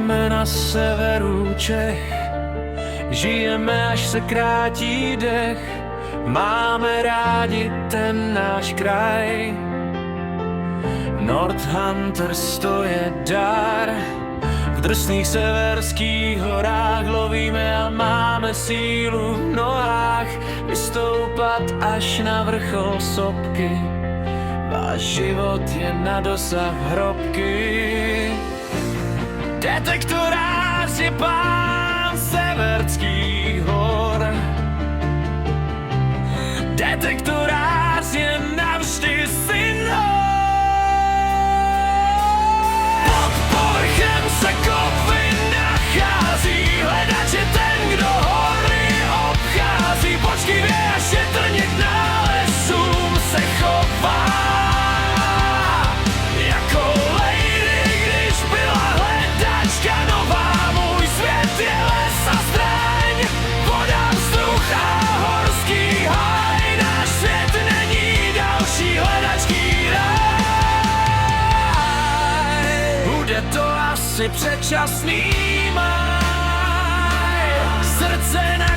Žijeme na severu Čech, žijeme, až se krátí dech. Máme rádi ten náš kraj. Northunters to je dar. V drsných severských horách lovíme a máme sílu v nohách vystoupat až na vrchol sopky. Váš život je na dosah hrobky. Detektorář je pán severských hor. Detektorář je navždy synom. Pod povrchem se kovy nachází, hledač je ten, kdo hory obchází. Počkivě a šetrně k nálezům se chová. Jako lady, když byla hledačka nová. Můj svět je les a stráň, voda, vzduch a horský háj. Náš svět není další hledačký ráj. Bude to asi předčasný máj. Srdce na